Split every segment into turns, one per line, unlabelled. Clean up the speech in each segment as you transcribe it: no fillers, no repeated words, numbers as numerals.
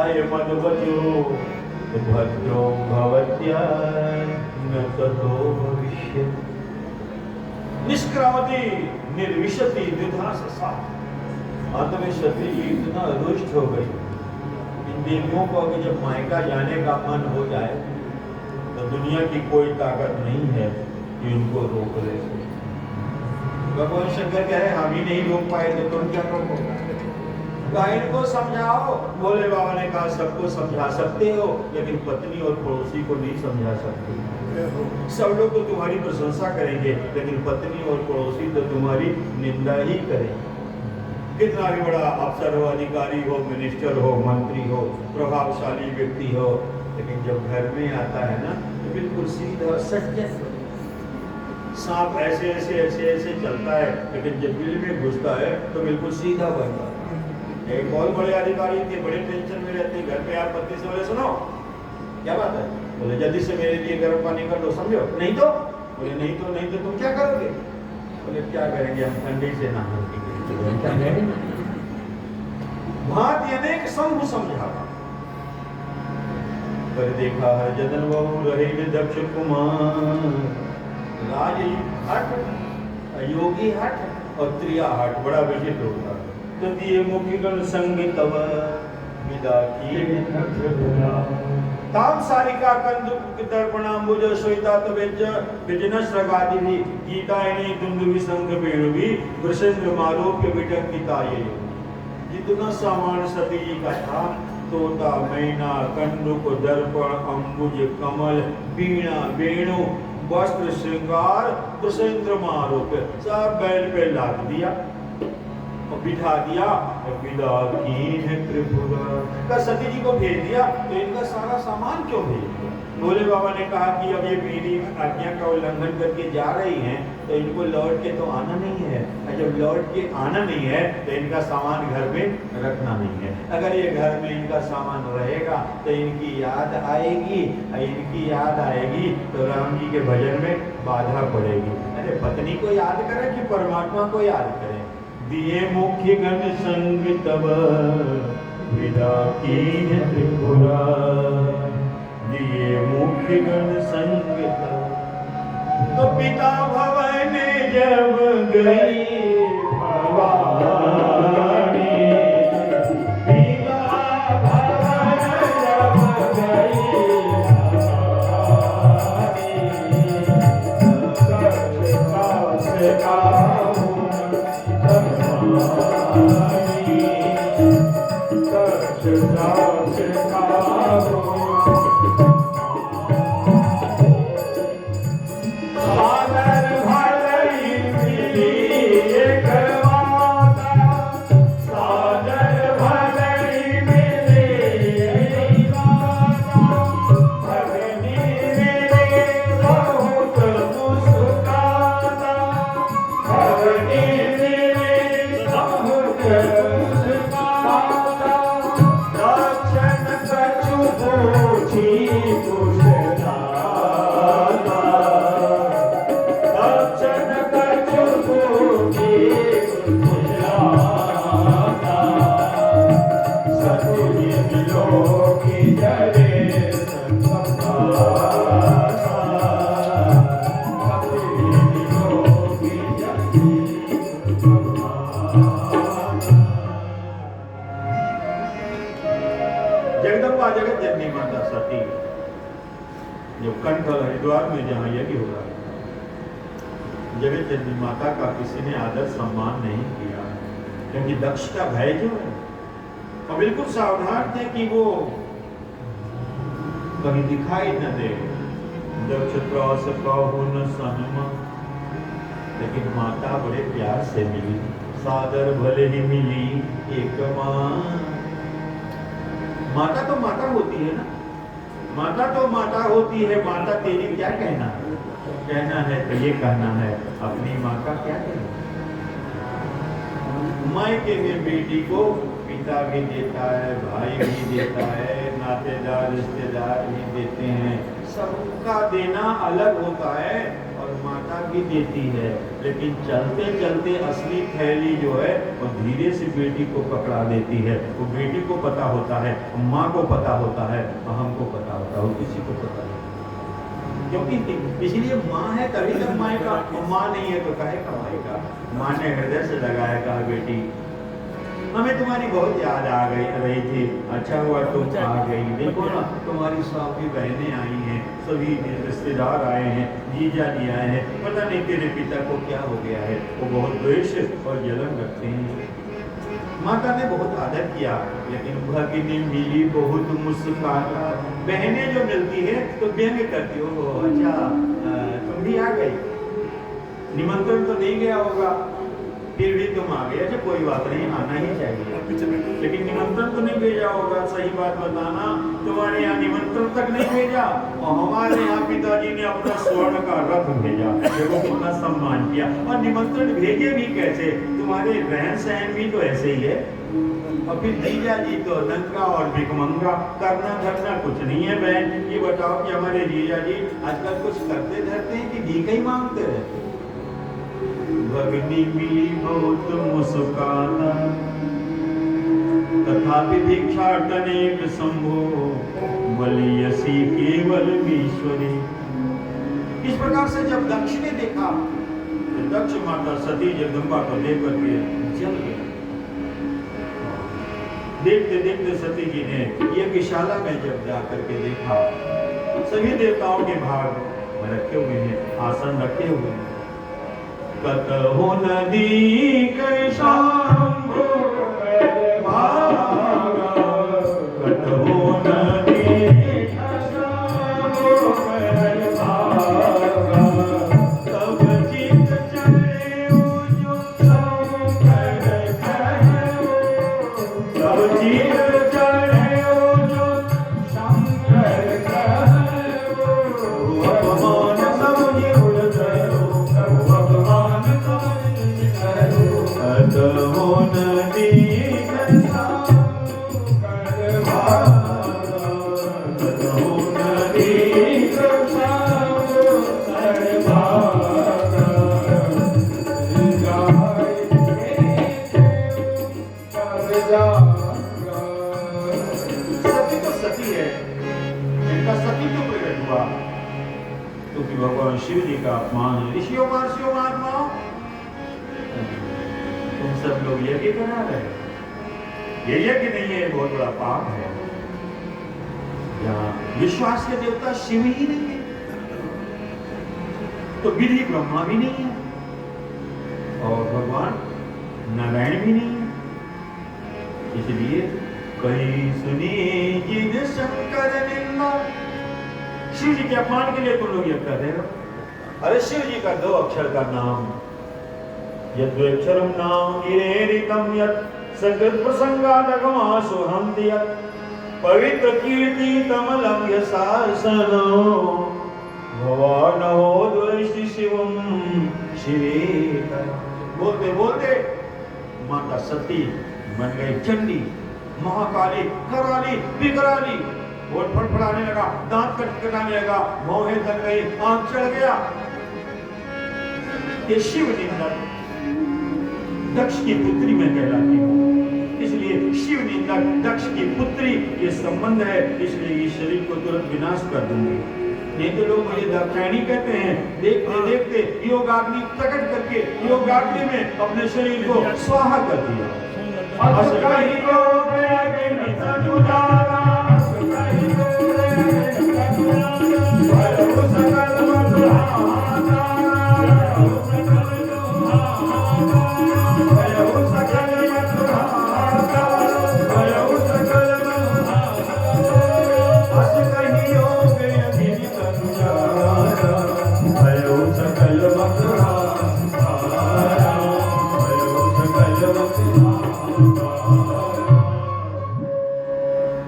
जाय मदवचो भद्रो भवत्या न ततो भविष्यति। निष्क्रामति निर्विशति द्विधा ससा। अंत में सती जी इतना रुष्ट हो गई, इन देवियों को अगर जब मायका जाने का मन हो जाए तो दुनिया की कोई ताकत नहीं है कि उनको रोक ले। भगवान शंकर कह रहे हम ही नहीं रोक पाए तो तुम क्या रोको? गायन को समझाओ। भोले बाबा ने कहा सबको समझा सकते हो लेकिन पत्नी और पड़ोसी को नहीं समझा सकते। सब लोग तो तुम्हारी प्रशंसा करेंगे लेकिन पत्नी और पड़ोसी तो तुम्हारी निंदा ही करेंगे। कितना भी बड़ा अफसर हो, अधिकारी हो, मिनिस्टर हो, मंत्री हो, प्रभावशाली व्यक्ति हो, लेकिन जब घर में आता है ना तो बिल्कुल सीधा सच्चा। सांप ऐसे ऐसे ऐसे ऐसे चलता है लेकिन जब बिल में घुसता है तो बिल्कुल सीधा बनता है। एक बहुत बड़े अधिकारी थे, बड़े टेंशन में रहते, घर पे यार पत्नी से बोले सुनो क्या बात है? बोले जल्दी से मेरे लिए गर्म पानी कर दो, समझो। नहीं तो? बोले नहीं तो तुम क्या करोगे? बोले क्या करेंगे हम ठंडी से नहाएंगे। भांति अनेक संग समझावा पर देखा है जदन बहु रहे दक्ष कुमार। राज हट, योगी हट और त्रिया हट बड़ा विचित्र होता है। तो दिए मुखिगण संग तब विदा की ताम सारिका कंदुक दर्पणाम्बुज श्वेता तवेज विजन श्रगादि भी गीतायनी दुंदुभि संग वेणुभि वृषेंद्र मालोक्य विटंकिता ये। जितना सामान सती जी का था, तोता मैना कंदुक दर्पण अंबुज कमल वीणा वेणु वस्त्र श्रृंगार वृषेंद्र मालोक्य सब बैल पे लाद दिया और बिठा दिया और विदा कीन त्रिपुरा का सती जी को भेज दिया। तो इनका सारा सामान क्यों भेज दिया? भोले बाबा ने कहा कि अब ये मेरी आज्ञा का उल्लंघन करके जा रही हैं तो इनको लौट के तो आना नहीं है, और जब लौट के आना नहीं है तो इनका सामान घर में रखना नहीं है। अगर ये घर में इनका सामान रहेगा तो इनकी याद आएगी, और इनकी याद आएगी तो राम जी के भजन में बाधा पड़ेगी। अरे पत्नी को याद करें कि परमात्मा को याद करें? दिए मुख्य गण संग तब विदा कीन त्रिपुरा। दिए मुख्य गण संग तब तो पिता भवन जब गई भवानी। पिता भवन जब गई जगदम्बा जगत जननी माता सती जो कंठल हरिद्वार में जहाँ यज्ञ हो रहा है, जगत जननी माता का किसी ने आदर सम्मान नहीं किया क्योंकि दक्ष का भय जो है और बिल्कुल सावधान थे कि वो कहीं दिखाई न दे। दक्ष त्रास कहु न सनमा, लेकिन माता बड़े प्यार से मिली, सादर भले ही मिली एक माँ। माता तो माता होती है ना, माता तो माता होती है। माता तेरी क्या कहना है? कहना है तो ये कहना है, अपनी माँ का क्या कहना? मायके में बेटी को पिता भी देता है, भाई भी देता है, नातेदार रिश्तेदार भी देते हैं, सबका देना अलग होता है। और माता भी देती है, लेकिन चलते चलते असली थैली जो है वो धीरे से बेटी को पकड़ा देती है। वो बेटी को पता होता है, माँ को पता होता है, हमको पता होता है, किसी को पता नहीं। क्योंकि इसलिए माँ है तभी तक माएगा, माँ नहीं है तो काहे का माएगा। माँ ने हृदय से लगाया, कहा बेटी हमें तुम्हारी बहुत याद आ रही थी, अच्छा हुआ तुम आ गई। देखो ना तुम्हारी सभी बहनें आई हैं, सभी रिश्तेदार आए हैं, जीजा जी आए हैं, पता नहीं तेरे पिता को क्या हो गया है, वो बहुत द्वेष और जलन रखते हैं। माता ने बहुत आदर किया, लेकिन भगिनी मिली बहुत मुस्कुराता। बहनें जो मिलती है तो व्यंग करती हो, अच्छा तुम भी आ गई, निमंत्रण तो नहीं गया होगा, फिर भी तुम आ गए, अच्छा कोई बात नहीं, आना ही चाहिए, लेकिन निमंत्रण तो नहीं भेजा होगा। सही बात बताना, तुम्हारे यहाँ निमंत्रण तक नहीं भेजा, और हमारे यहाँ पिताजी ने अपना स्वर्ण का रथ भेजा, देखो कितना सम्मान किया। और निमंत्रण भेजे भी कैसे, तुम्हारे रहन सहन भी तो ऐसे ही है। और फिर जीजा जी तो नंगा और भिखमंगा, करना धरना कुछ नहीं है। बहन ये बताओ कि हमारे जीजा जी आजकल कुछ करते धरते हैं कि भीख ही मांगते रहते। भगिनी मिली बहुत मुस्काना, तथापि भिक्षाटनेक शंभो, बलियसी केवल ईश्वरी। इस प्रकार से जब दक्ष ने देखा तो दक्ष माता सती जगदम्बा को देख करके जल गया। देखते देखते सती जी ने यज्ञशाला में जब जाकर के देखा, सभी देवताओं के भाग में रखे हुए हैं, आसन रखे हुए हैं। कतहु नदी के शंभो भागा, कतहु नदी के शंभो भागा, तब चित चढ़े जो शंकर कहो, तब चित चढ़े जो शंकर कहो, अपमान समझे भगवान शिव जी का अपमान है। ऋषियों महर्षियों महात्माओं, तुम सब लोग यज्ञ करा रहे हो, ये यज्ञ नहीं है, बहुत बड़ा पाप है। यहाँ विश्वास के देवता शिव ही नहीं है, तो विधि ब्रह्मा भी नहीं है, और भगवान नारायण भी नहीं है। इसलिए कहीं सुनी जिन शंकर निंदा, शिव जी के अपमान के लिए तुम लोग यज्ञ कर रहे हो। अरे शिव जी का 2 अक्षर का नाम, यद्वक्षरम नाम गिरेरितम यत् सकृत प्रसंगादगमासु हन्ति यत् पवित्र कीर्ति तमलं यशासनो भवानो द्वेष्टि शिवम शिवेता। बोलते बोलते माता सती बन गई चंडी, महाकाली, कराली, विकराली। वो फड़फड़ाने लगा, दांत कटकटाने लगा, भौहें थक गई, आंख चढ़ गया। ये शिव निंदक दक्ष की पुत्री में कहलाती हूँ, इसलिए शिव निंदक दक्ष की पुत्री ये संबंध है, इसलिए इस शरीर को तुरंत विनाश कर दूंगी। नहीं तो लोग मुझे दाक्षायणी कहते हैं। देखते देखते योगाग्नि प्रकट करके योगाग्नि में अपने शरीर को स्वाहा कर दिया।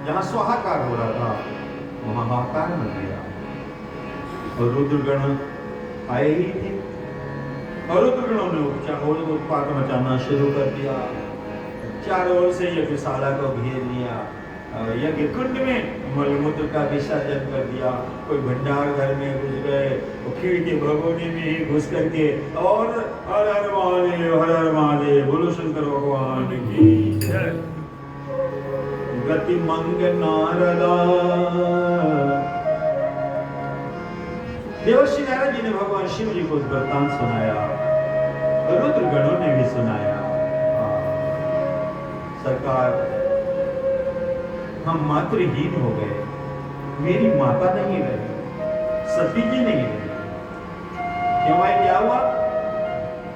जहाँ स्वाहाकार हो रहा था वहाँ हाहाकार बन गया, और रुद्रगण आए ही थे, और रुद्रगणों ने उत्पात मचाना शुरू कर दिया। चारों ओर से यज्ञशाला को घेर लिया, यज्ञ कुंड में मलमूत्र का विसर्जन कर दिया, कोई भंडार घर में घुस गए, खीर के भगोने में ही घुस करके और हर हर महादेव, बोलो शंकर भगवान की जय। गति मंग नारदा, देवर्षि नारद जी ने भगवान शिव जी को वृत्तांत सुनाया, रुद्र गणों ने भी सुनाया। सरकार, हम मातृहीन हो गए, मेरी माता नहीं रही, सती जी नहीं रही। क्यों भाई, क्या हुआ?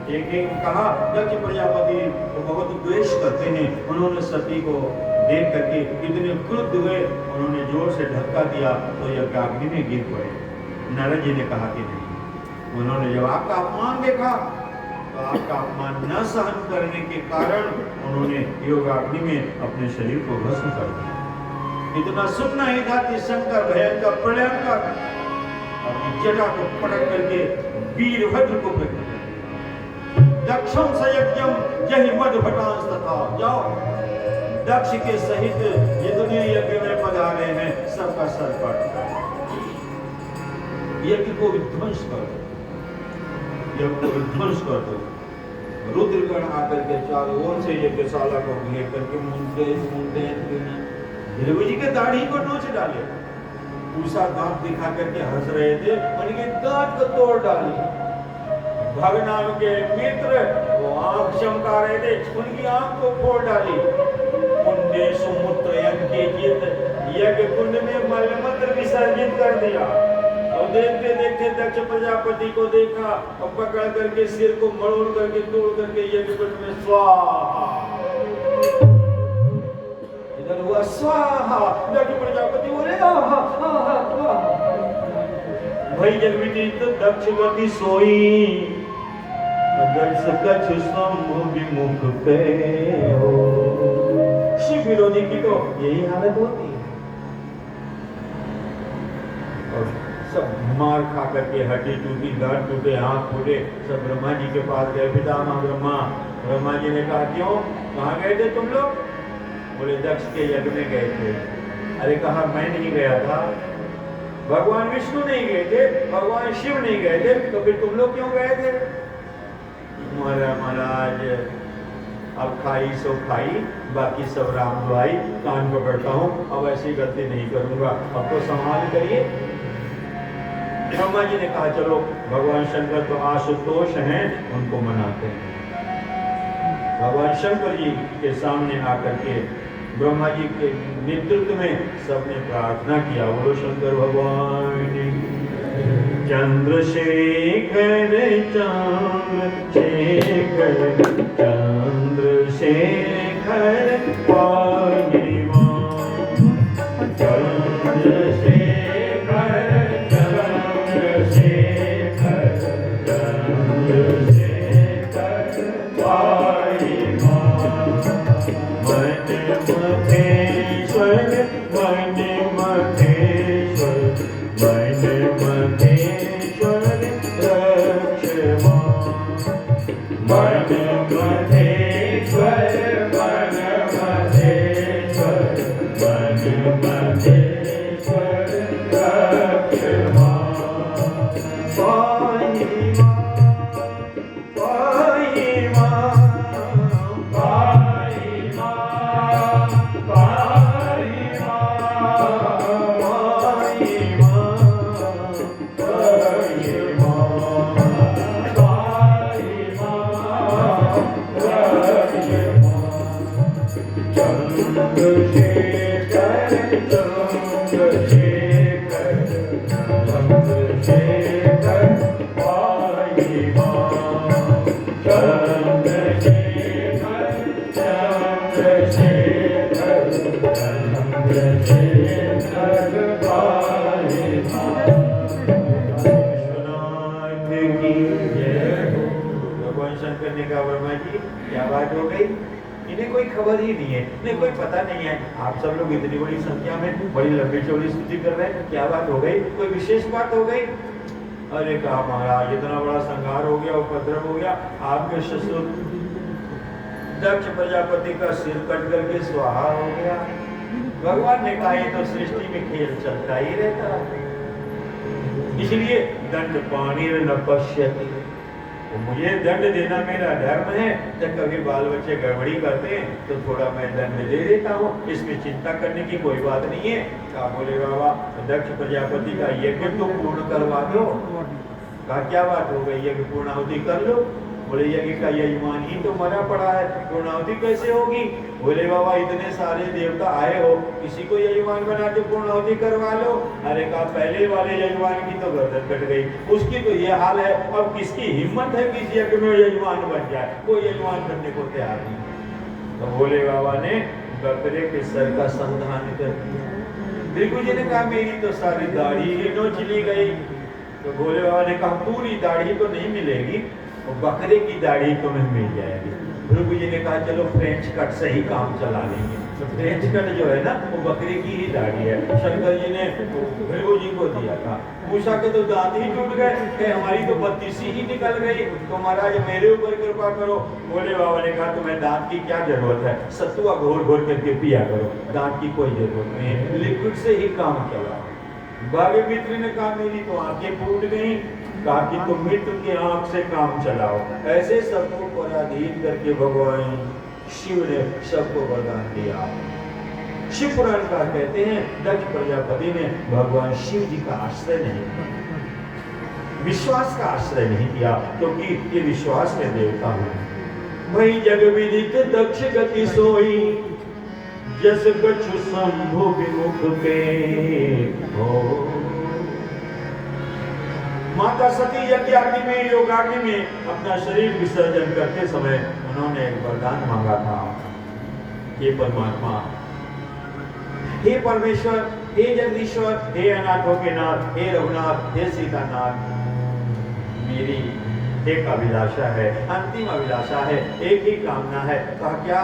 एक कहा दक्ष प्रजापति तो बहुत द्वेष करते हैं, उन्होंने सती को देख करके इतने क्रुद्ध हुए, उन्होंने जोर से धक्का दिया तो यह अग्नि में गिर पड़े। नारद जी ने कहा कि नहीं, उन्होंने जब आपका अपमान देखा तो आपका अपमान न सहन करने के कारण उन्होंने योगाग्नि में अपने शरीर को भस्म कर दिया। इतना सुनना ही था कि शंकर भयंकर प्रलयंकर अपनी जटा को पटक करके वीरभद्र को प्रकट कर दिया। दक्षम सयज्ञम यही मधुभटांस तथा, जाओ दक्ष के सहित जितने यज्ञ में पधारे हैं सबका सर काट दो, यज्ञ को विध्वंस कर दो, यज्ञ को विध्वंस कर दो। रुद्रगण आकर के चारों ओर से यज्ञशाला को घेर करके मुंडे ध्रुव जी के दाढ़ी को नोच डाले, पूसा दांत दिखा करके हंस रहे थे, उनके दांत को तोड़ डाले। भगनाम के मित्र वो आंख चमका रहे थे, उनकी आंख को फोड़ डाली। कुंडे सुमुत्र यज्ञ कुंड में मलमूत्र विसर्जित कर दिया। और देखते देखते दक्ष प्रजापति को देखा और पकड़ करके सिर को मरोड़ करके तोड़ करके यज्ञ कुंड में स्वाहा, इधर हुआ स्वाहा। दक्ष प्रजापति बोले आहा आहा आहा, भाई जगमिनी तो दक्ष गति सोई, दक्ष कछ शंभु विमुख पे हो। शिव विरोधी की तो यही हालत होती है। और सब मार खा करके हड्डी टूटी, दांत टूटे, आंख फूटे, सब ब्रह्मा जी के पास गए। पितामह ब्रह्मा, ब्रह्मा जी ने कहा क्यों, कहाँ गए थे तुम लोग? बोले दक्ष के यज्ञ में गए थे। अरे कहा मैं नहीं गया था, भगवान विष्णु नहीं गए थे, भगवान शिव नहीं गए थे, तो फिर तुम लोग क्यों गए थे? महाराज अब खाई सो खाई, बाकी सब राम दुआई, कान पकड़ता हूँ, अब ऐसी गलती नहीं करूंगा, अब तो संभाल करिए। ब्रह्मा जी ने कहा चलो भगवान शंकर तो आशुतोष हैं, उनको मनाते हैं। भगवान शंकर जी के सामने आकर के ब्रह्मा जी के नेतृत्व में सबने प्रार्थना किया, बोलो शंकर भगवान। चंद्रशेखर चंद्रशेखर चंद्रशेखर पाणिवान, चंद्रशेखर चंद्रशेखर चंद्रशेखर पाणिवान, मन महेश्वर मन महेश्वर मन महेश्वर रक्षमान, मन महेश्वर मन महेश्वर मन महेश्वर रक्षमान। इन्हें कोई खबर ही नहीं है, इन्हें कोई पता नहीं है। आप सब लोग इतनी बड़ी संख्या में बड़ी लंबी चौड़ी स्तुति कर रहे हैं, क्या बात हो गई? कोई विशेष बात हो गई? अरे कहा महाराज इतना बड़ा संहार हो गया, उपद्रव हो गया, आपके ससुर दक्ष प्रजापति का सिर कट करके स्वाहा हो गया। भगवान ने कहा ये तो सृष्टि में खेल चलता ही रहता है, इसलिए दंड पानी न पश्यति, तो मुझे दंड देना मेरा धर्म है। जब कभी बाल बच्चे गड़बड़ी करते हैं तो थोड़ा मैं दंड दे देता हूँ, इसमें चिंता करने की कोई बात नहीं है। क्या बोले बाबा, दक्ष प्रजापति का यज्ञ तो पूर्ण करवा दो। कहा क्या बात हो गई, यज्ञ पूर्णाहुति कर लो। बोले यज्ञ का यजमान ही तो मरा पड़ा है, पूर्णाहुति कैसे होगी। बोले बाबा इतने सारे देवता आए हो, किसी को यजमान बना के पूर्णाहुति करवा लो। अरे कहा पहले वाले यजमान की तो गर्दन कट गई, उसकी तो ये हाल है, अब किसकी हिम्मत है किस यज्ञ में यजमान बन जाए, कोई यजमान बनने को तैयार नहीं। तो भोले बाबा ने बकरे के सर का संधान कर दिया। भृगु जी ने कहा मेरी तो सारी दाढ़ी ही नोच ली गई। तो भोले बाबा ने कहा पूरी दाढ़ी तो नहीं मिलेगी, और बकरे की दाढ़ी तुम्हें मिल जाएगी। भृगु जी ने कहा चलो फ्रेंच कट से ही काम चला लेंगे। तो फ्रेंच कट जो है ना वो बकरे की ही दाढ़ी है। शंकर जी ने भृगु जी को दिया था, पूछा के तो दांत ही टूट गए, कि हमारी तो बत्तीसी ही निकल गई, तो महाराज मेरे ऊपर कृपा करो। भोले बाबा ने कहा तुम्हें दांत की क्या जरूरत है, सत्तुआ घोर घोर करके पिया करो, दांत की कोई जरूरत नहीं है, लिक्विड से ही काम चला। भाग्य मित्र ने कहा मेरी तो आंखें फूट गई। कहा कि तुम मित्र की आंख से काम चलाओ। ऐसे सबको पराधीन करके भगवान शिव ने सबको वरदान दिया। शिव पुराण का कहते हैं दक्ष प्रजापति ने भगवान शिव जी का आश्रय नहीं किया, विश्वास का आश्रय नहीं किया, क्योंकि ये विश्वास में देवता है। वही जग विदित दक्ष गति सोई, जस कछु शंभु विमुख के हो। माता सती यज्ञाग्नि में योगाग्नि में अपना शरीर विसर्जन करते समय उन्होंने एक वरदान मांगा था, हे परमात्मा, हे परमेश्वर, हे जगदीश्वर, हे अनाथों के नाथ, हे रघुनाथ, हे सीतानाथ, मेरी एक अभिलाषा है, अंतिम अभिलाषा है, एक ही कामना है। कहा क्या।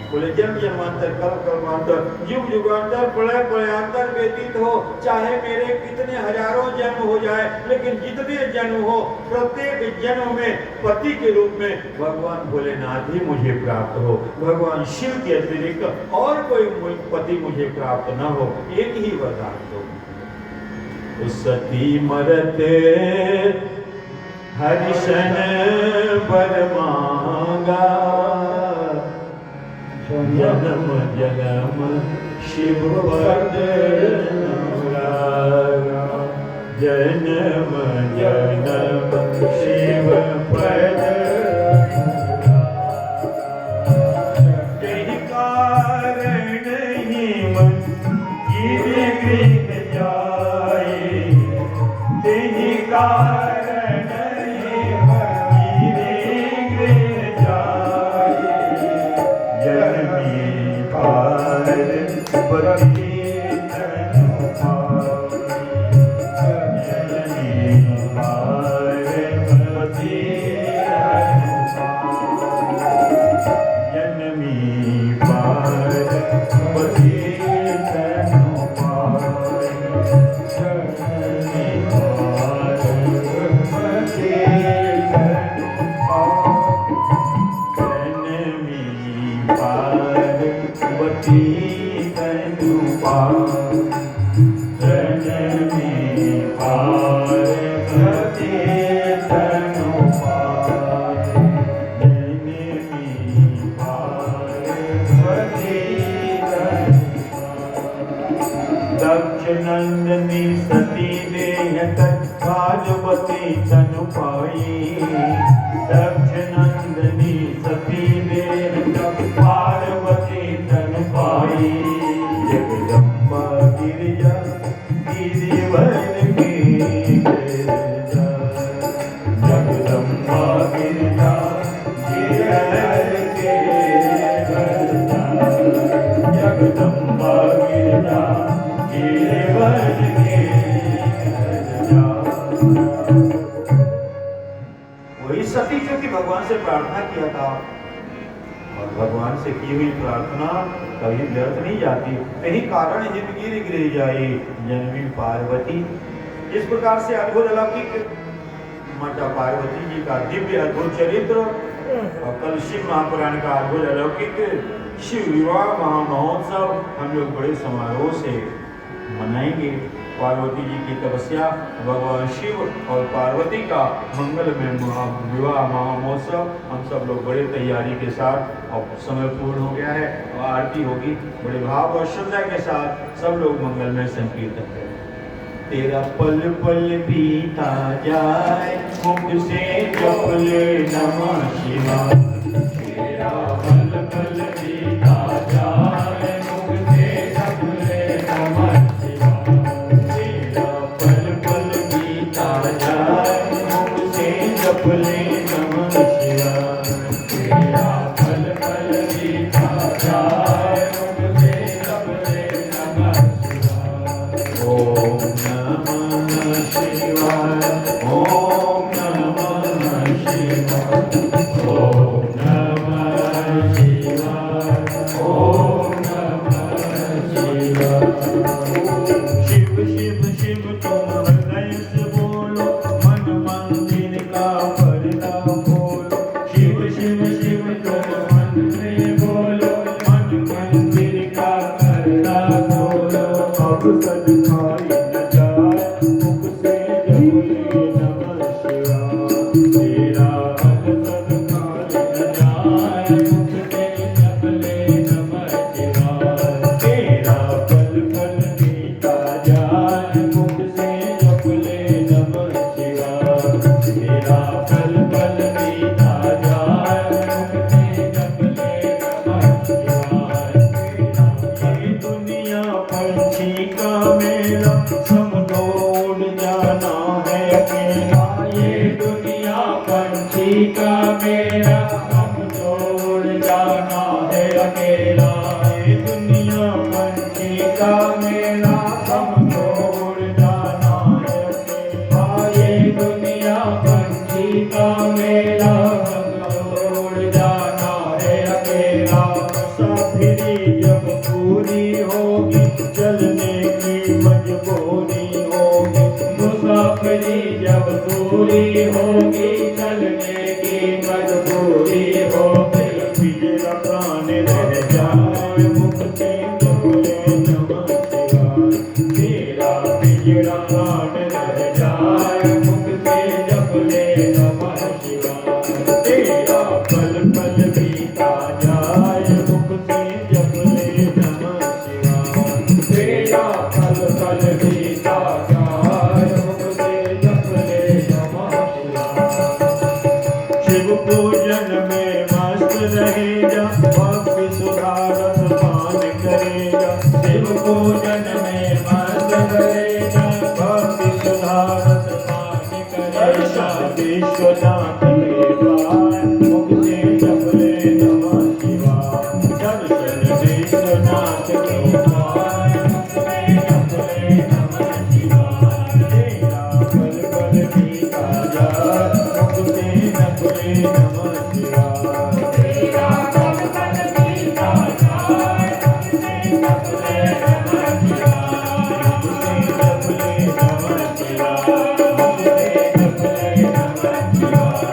बोले जन्म जन्मांतर कल्प कल्पांतर युग युगांतर प्रलय प्रलयांतर व्यतीत हो, चाहे मेरे कितने हजारों जन्म हो जाए, लेकिन जितने जन्म हो प्रत्येक जन्म में पति के रूप में भगवान भोलेनाथ ही मुझे प्राप्त हो, भगवान शिव के अतिरिक्त और कोई पति मुझे प्राप्त न हो, एक ही वरदान दो। सती मरते हरिशन बर मांगा, जन्म जन्म शिव पद अनुरागा, जन्म जन्म शिव पद कहीं कारण ही मन गिर गृह जाए, कहीं कारण ही मन गिर गृह जाए, जनमी पार बती तनु पाई, जनमी पार बती जनमी पार बती तनु पाई, जनमी पार बती तनु पाई, जनमी पार बती तनु पाई, जनमी पार बती तनु पाई। दक्ष नंदनी सती देह तत्कालवती तनु पाई, दक्ष नंदनी सती देह तत्कालवती तनु पाई, जगदम्बा गिरिजा गिरिवन की गिरिजा, जगदम्बा गिरिजा गिरिवन की गिरिजा, जगदम्बा गिरिजा गिरिवन की गिरिजा। वही सती जो कि भगवान से प्रार्थना किया था, और भगवान से की हुई प्रार्थना कभी व्यर्थ नहीं जाती। कहीं कारण हिमगिर गिर जाए, जन्मी पार्वती। इस प्रकार से अद्भुत अलौकिक माता पार्वती जी का दिव्य अद्भुत चरित्र और कल शिव महापुराण का अद्भुत अलौकिक शिव विवाह महामहोत्सव हम लोग बड़े समारोह से मनाएंगे। पार्वती जी की तपस्या, भगवान शिव और पार्वती का मंगलमय विवाह महामहोत्सव हम सब लोग बड़े तैयारी के साथ, और समय पूर्ण हो गया है और आरती होगी, बड़े भाव और श्रद्धा के साथ सब लोग मंगलमय संकीर्तन करें। तेरा पल पल बीता जाए, मुख से जप ले नमः शिवाय। तेरा पल पल बीता जाए, मुख से जप ले नमः शिवाय। तेरा पल पल बीता जाए, मुख से जप ले नमः शिवाय। तेरा पल पल बीता जाए, मुख से जप ले नमः शिवाय। ओम नमः शिवाय, ओम नमः शिवाय, ओम नमः शिवाय, ओम नमः शिवाय। शिव शिव शिव तुम हृदय से बोलो, मन मंदिर का पर्दा खोलो। शिव शिव शिव तुम मन से बोलो, मन मंदिर का पर्दा खोलो। अब सदखाई न जाए, मुख से जप ले नमः शिवाय। तेरा अब सदखाई न जाए, मुख से जप ले नमः शिवाय। तेरा पल पल बीता जाए, मुख से जप ले नमः शिवाय। तेरा पल पल बीता जाए, मुख से जप ले नमः शिवाय। ये दुनिया पंछी का मेला, समझो उड़ जाना है अकेला। ये दुनिया पंछी का मेला, समझो उड़ जाना है अकेला। ये दुनिया पंछी का मेला, समझो उड़ जाना है अकेला। ये दुनिया पंछी का मेला, समझो उड़ जाना है अकेला। मुसाफिरी जब पूरी होगी, चलने की मजबूरी होगी। मुसाफिरी जब पूरी होगी, चलने की मजबूरी होगी। पिंजरा प्राण रह जाए, मुख से जप ले नमः शिवाय। तेरा पिंजरा प्राण रह जाए, मुख से जप ले नमः शिवाय। तेरा पल पल बीता जाए, मुख से जप ले नमः शिवाय। तेरा पल पल बीता जाए, मुख से जप ले नमः शिवाय। शिव पूजन में मस्त रहेगा, भक्ति सुधा रस पान करेगा। शिव पूजन में मस्त रहेगा, भक्ति सुधा रस पान करेगा। विश्वनाथ के पार, मुख से जप ले नमः शिवाय। दर्शन विश्वनाथ के पार, मुख से जप ले नमः शिवाय। तेरा पल पल बीता जाए, मुख से जप ले नमः शिवाय। तेरा पल पल बीता जाए, मुख से जप ले नमः शिवाय। मुख से जप ले नमः शिवाय, मुख से जप ले नमः शिवाय।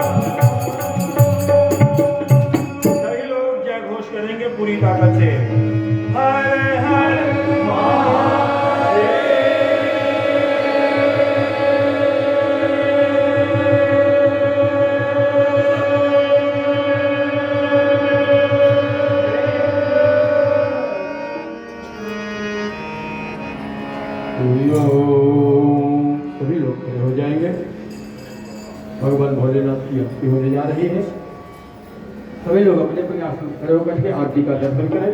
सभी लोग जय घोष करेंगे पूरी ताकत से। हर हर
सभी लोग खड़े हो जाएंगे। भगवान भोलेनाथ की आरती होने जा रही है। सभी लोग अपने अपने आसन खड़े होकर के आरती का दर्शन करें।